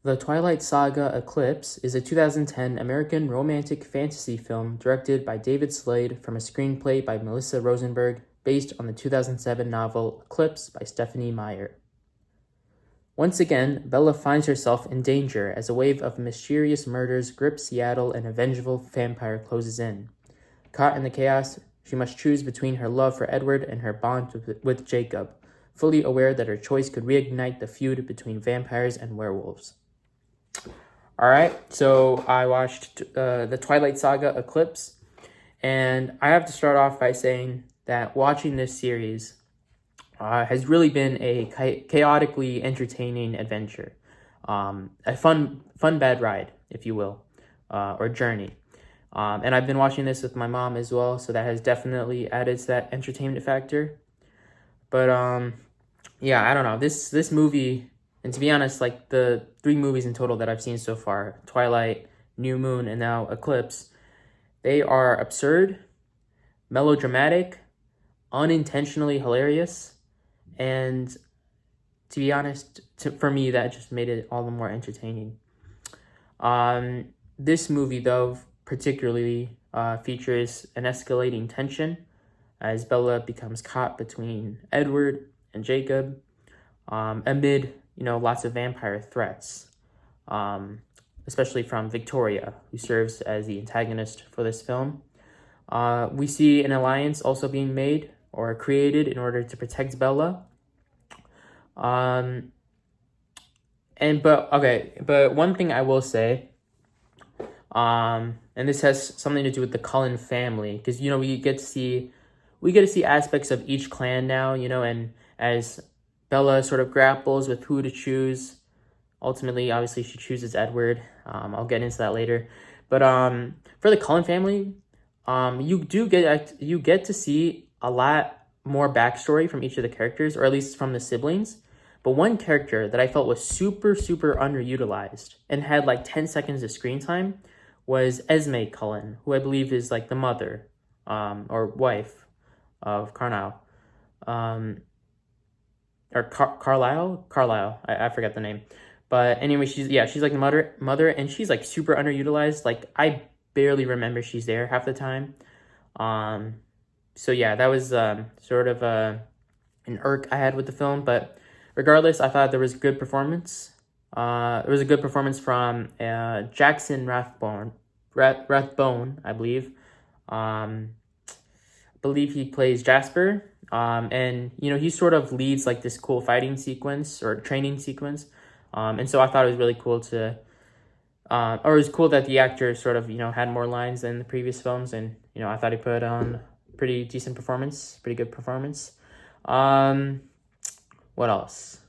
The Twilight Saga Eclipse is a 2010 American romantic fantasy film directed by David Slade from a screenplay by Melissa Rosenberg based on the 2007 novel Eclipse by Stephenie Meyer. Once again, Bella finds herself in danger as a wave of mysterious murders grips Seattle and a vengeful vampire closes in. Caught in the chaos, she must choose between her love for Edward and her bond with Jacob, fully aware that her choice could reignite the feud between vampires and werewolves. All right, so I watched the Twilight Saga Eclipse, and I have to start off by saying that watching this series has really been a chaotically entertaining adventure, a fun bad ride, if you will, or journey. And I've been watching this with my mom as well, so that has definitely added to that entertainment factor. But yeah, I don't know. This movie, and to be honest, like the 3 movies in total that I've seen so far, Twilight, New Moon, and now Eclipse, they are absurd, melodramatic, unintentionally hilarious, and to be honest, for me, that just made it all the more entertaining. This movie, though, particularly features an escalating tension as Bella becomes caught between Edward and Jacob, amid lots of vampire threats, especially from Victoria, who serves as the antagonist for this film. We see an alliance also being made or created in order to protect Bella. But one thing I will say, and this has something to do with the Cullen family, because we get to see aspects of each clan now, and as Bella sort of grapples with who to choose, ultimately, obviously, she chooses Edward. I'll get into that later. But for the Cullen family, you get to see a lot more backstory from each of the characters, or at least from the siblings. But one character that I felt was super, super underutilized and had like 10 seconds of screen time was Esme Cullen, who I believe is like the mother or wife of Carlisle. Carlisle. I forget the name. But anyway, she's like the mother, and she's like super underutilized. Like I barely remember she's there half the time. So yeah, that was sort of an irk I had with the film. But regardless, I thought there was good performance. It was a good performance from Jackson Rathbone, I believe. I believe he plays Jasper. And he sort of leads like this cool fighting sequence or training sequence. And so I thought it was really cool or it was cool that the actor sort of, had more lines than the previous films. And, I thought he put on pretty decent performance, pretty good performance. What else?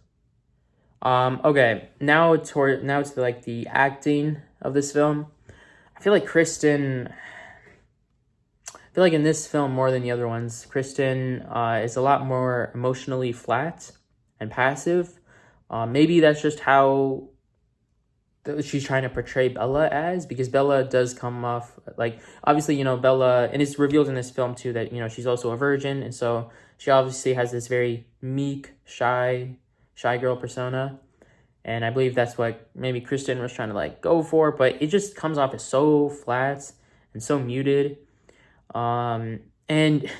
Okay, now to like the acting of this film. I feel like in this film more than the other ones, Kristen is a lot more emotionally flat and passive. Maybe that's just how she's trying to portray Bella as, because Bella does come off like, obviously, Bella, and it's revealed in this film too that, she's also a virgin. And so she obviously has this very meek, shy girl persona. And I believe that's what maybe Kristen was trying to like go for, but it just comes off as so flat and so muted. And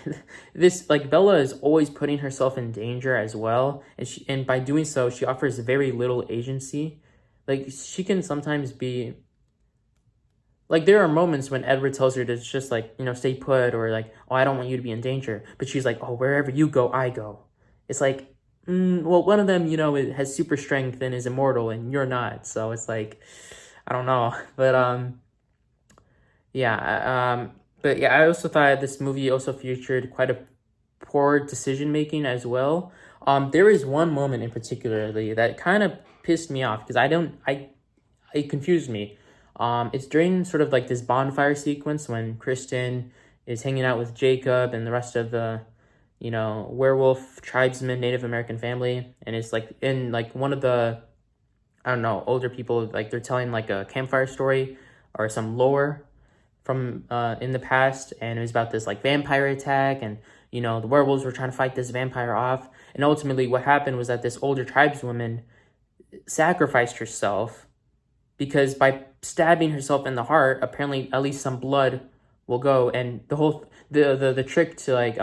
this, like, Bella is always putting herself in danger as well. And by doing so, she offers very little agency. Like, she can sometimes be, like, there are moments when Edward tells her to just, like, stay put, or like, oh, I don't want you to be in danger. But she's like, oh, wherever you go, I go. It's like, well, one of them, has super strength and is immortal, and you're not. So it's like, I don't know. But, yeah, I also thought this movie also featured quite a poor decision-making as well. There is one moment in particularly that kind of pissed me off, because it confused me. It's during sort of like this bonfire sequence when Kristen is hanging out with Jacob and the rest of the, werewolf tribesman Native American family. And it's like in like one of the, I don't know, older people, like they're telling like a campfire story or some lore from in the past, and it was about this like vampire attack, and the werewolves were trying to fight this vampire off, and ultimately what happened was that this older tribeswoman sacrificed herself because by stabbing herself in the heart, apparently at least some blood will go, and the trick to like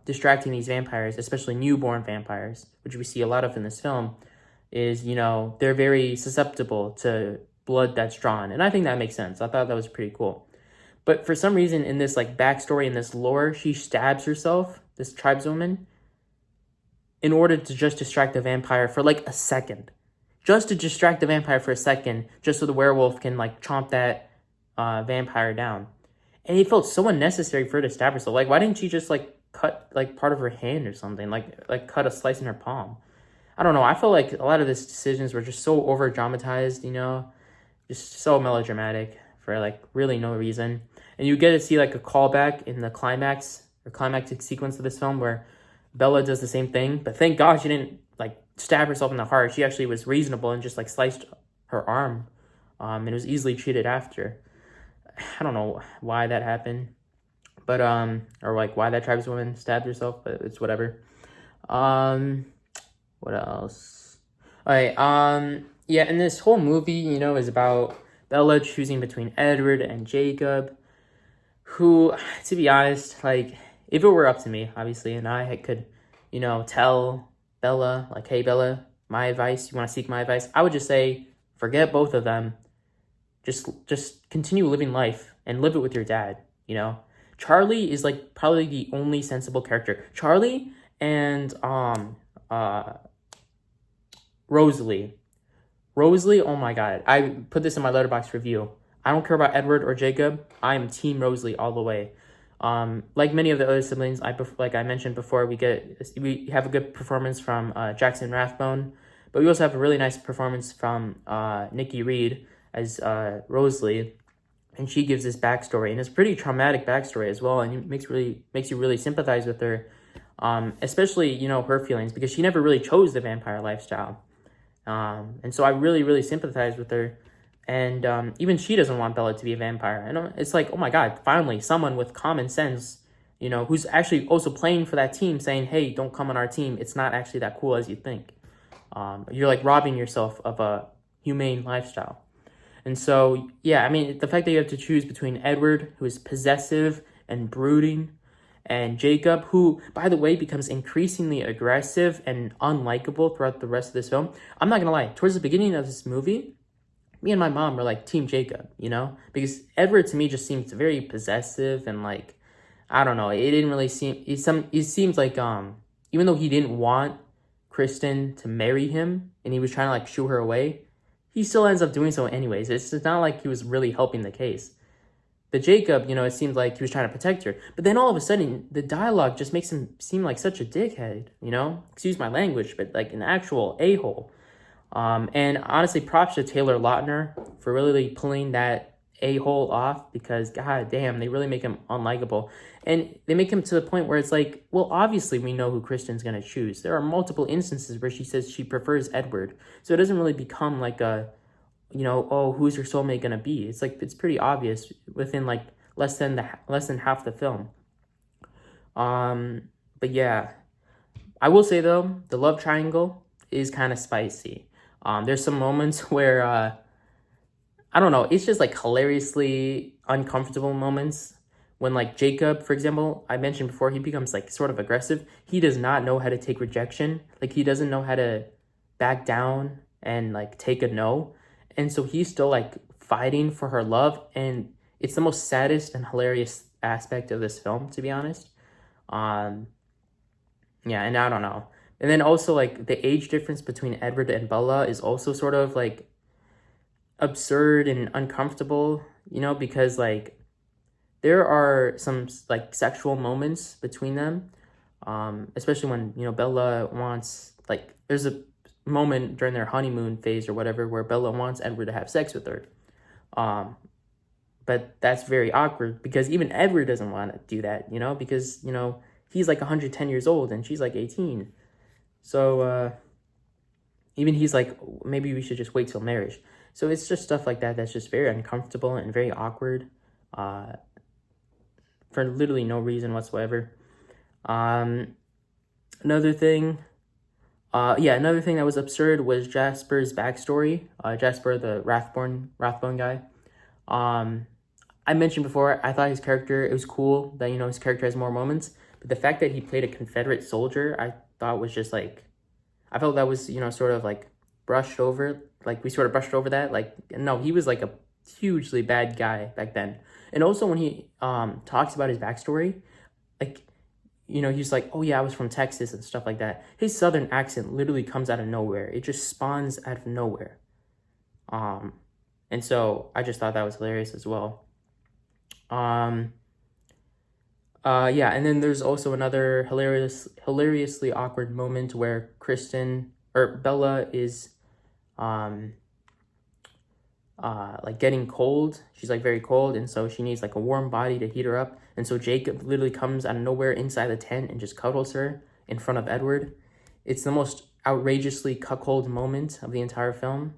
distracting these vampires, especially newborn vampires, which we see a lot of in this film, is they're very susceptible to blood that's drawn, and I think that makes sense. I thought that was pretty cool. But for some reason in this like backstory, in this lore, she stabs herself, this tribeswoman, in order to just distract the vampire for like a second. Just to distract the vampire for a second, just so the werewolf can like chomp that vampire down. And it felt so unnecessary for her to stab herself. Like, why didn't she just like cut like part of her hand or something? Like cut a slice in her palm. I don't know. I feel like a lot of these decisions were just so over dramatized, just so melodramatic for like really no reason. And you get to see like a callback in the climactic sequence of this film where Bella does the same thing. But thank God she didn't like stab herself in the heart. She actually was reasonable and just like sliced her arm. And it was easily treated after. I don't know why that happened, but or like why that tribeswoman stabbed herself, but it's whatever. What else? All right. Yeah, and this whole movie, is about Bella choosing between Edward and Jacob, who, to be honest, like, if it were up to me, obviously, and I could, tell Bella, like, hey, Bella, my advice, you want to seek my advice? I would just say, forget both of them. Just continue living life and live it with your dad, Charlie is, like, probably the only sensible character. Charlie and, Rosalie, oh my God. I put this in my Letterboxd review. I don't care about Edward or Jacob. I'm Team Rosalie all the way. Like many of the other siblings, like I mentioned before, we have a good performance from Jackson Rathbone, but we also have a really nice performance from Nikki Reed as Rosalie, and she gives this backstory, and it's a pretty traumatic backstory as well, and it makes you really sympathize with her, especially her feelings, because she never really chose the vampire lifestyle, and so I really, really sympathize with her. And even she doesn't want Bella to be a vampire. And it's like, oh my God, finally, someone with common sense, who's actually also playing for that team, saying, hey, don't come on our team. It's not actually that cool as you think. You're like robbing yourself of a humane lifestyle. And so, yeah, I mean, the fact that you have to choose between Edward, who is possessive and brooding, and Jacob, who, by the way, becomes increasingly aggressive and unlikable throughout the rest of this film. I'm not going to lie. Towards the beginning of this movie, me and my mom were like Team Jacob, because Edward to me just seems very possessive and like, I don't know, it didn't really seem, it seems like, even though he didn't want Kristen to marry him and he was trying to like shoo her away, he still ends up doing so anyways. It's just not like he was really helping the case. But Jacob, it seemed like he was trying to protect her. But then all of a sudden, the dialogue just makes him seem like such a dickhead, Excuse my language, but like an actual a-hole. And honestly, props to Taylor Lautner for really pulling that a-hole off, because god damn, they really make him unlikable. And they make him to the point where it's like, well, obviously we know who Kristen's going to choose. There are multiple instances where she says she prefers Edward. So it doesn't really become like a, oh, who's your soulmate going to be? It's like, it's pretty obvious within like less than half the film. But yeah, I will say though, the love triangle is kind of spicy. There's some moments where, I don't know, it's just like hilariously uncomfortable moments when like Jacob, for example, I mentioned before, he becomes like sort of aggressive. He does not know how to take rejection. Like he doesn't know how to back down and like take a no. And so he's still like fighting for her love. And it's the most saddest and hilarious aspect of this film, to be honest. Yeah, and I don't know. And then also, like, the age difference between Edward and Bella is also sort of, like, absurd and uncomfortable, because, like, there are some, like, sexual moments between them, especially when, Bella wants, like, there's a moment during their honeymoon phase or whatever where Bella wants Edward to have sex with her. But that's very awkward because even Edward doesn't want to do that, because, he's, like, 110 years old and she's, like, 18. So, even he's like, maybe we should just wait till marriage. So it's just stuff like that that's just very uncomfortable and very awkward, for literally no reason whatsoever. Another thing, Yeah, another thing that was absurd was Jasper's backstory. Jasper, the Rathbone guy. Um, I mentioned before, I thought his character, it was cool that, his character has more moments. But the fact that he played a Confederate soldier, I thought was just like, I felt that was, sort of like brushed over. Like, we sort of brushed over that. Like, no, he was like a hugely bad guy back then. And also when he talks about his backstory, like, he's like, oh yeah, I was from Texas and stuff like that. His southern accent literally comes out of nowhere. It just spawns out of nowhere. And so I just thought that was hilarious as well. Um, yeah, and then there's also another hilariously awkward moment where Bella is, um, like getting cold. She's like very cold, and so she needs like a warm body to heat her up. And so Jacob literally comes out of nowhere inside the tent and just cuddles her in front of Edward. It's the most outrageously cuckold moment of the entire film.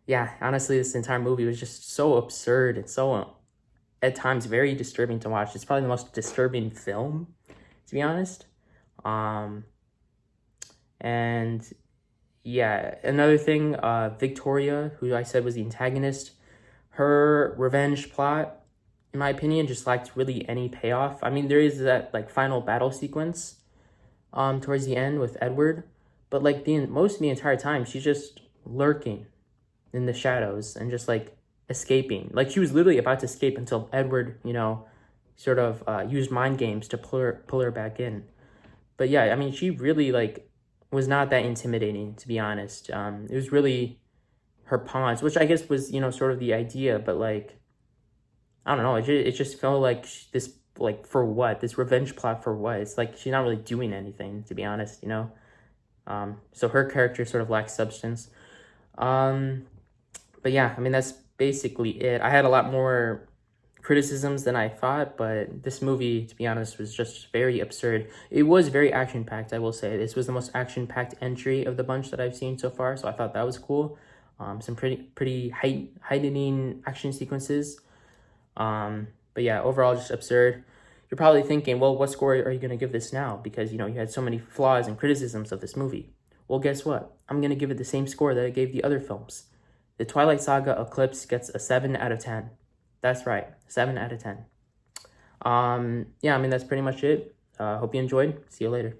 Yeah, honestly, this entire movie was just so absurd and so, at times, very disturbing to watch. It's probably the most disturbing film, to be honest. And yeah, another thing, Victoria, who I said was the antagonist, her revenge plot, in my opinion, just lacked really any payoff. I mean, there is that like final battle sequence towards the end with Edward, but like most of the entire time, she's just lurking in the shadows and just like escaping. Like she was literally about to escape until Edward, sort of used mind games to pull her back in. But yeah, I mean, she really like was not that intimidating, to be honest. It was really her pawns, which I guess was, sort of the idea, but like, I don't know, it just felt like this, like, for what? This revenge plot for what? It's like she's not really doing anything, to be honest, So her character sort of lacks substance. But yeah, I mean, that's basically it. I had a lot more criticisms than I thought, but this movie, to be honest, was just very absurd. It was very action-packed, I will say. This was the most action-packed entry of the bunch that I've seen so far, so I thought that was cool. Some pretty heightening action sequences. But yeah, overall, just absurd. You're probably thinking, well, what score are you going to give this now? Because, you had so many flaws and criticisms of this movie. Well, guess what? I'm going to give it the same score that I gave the other films. The Twilight Saga Eclipse gets a 7 out of 10. That's right, 7 out of 10. Yeah, I mean, that's pretty much it. Hope you enjoyed. See you later.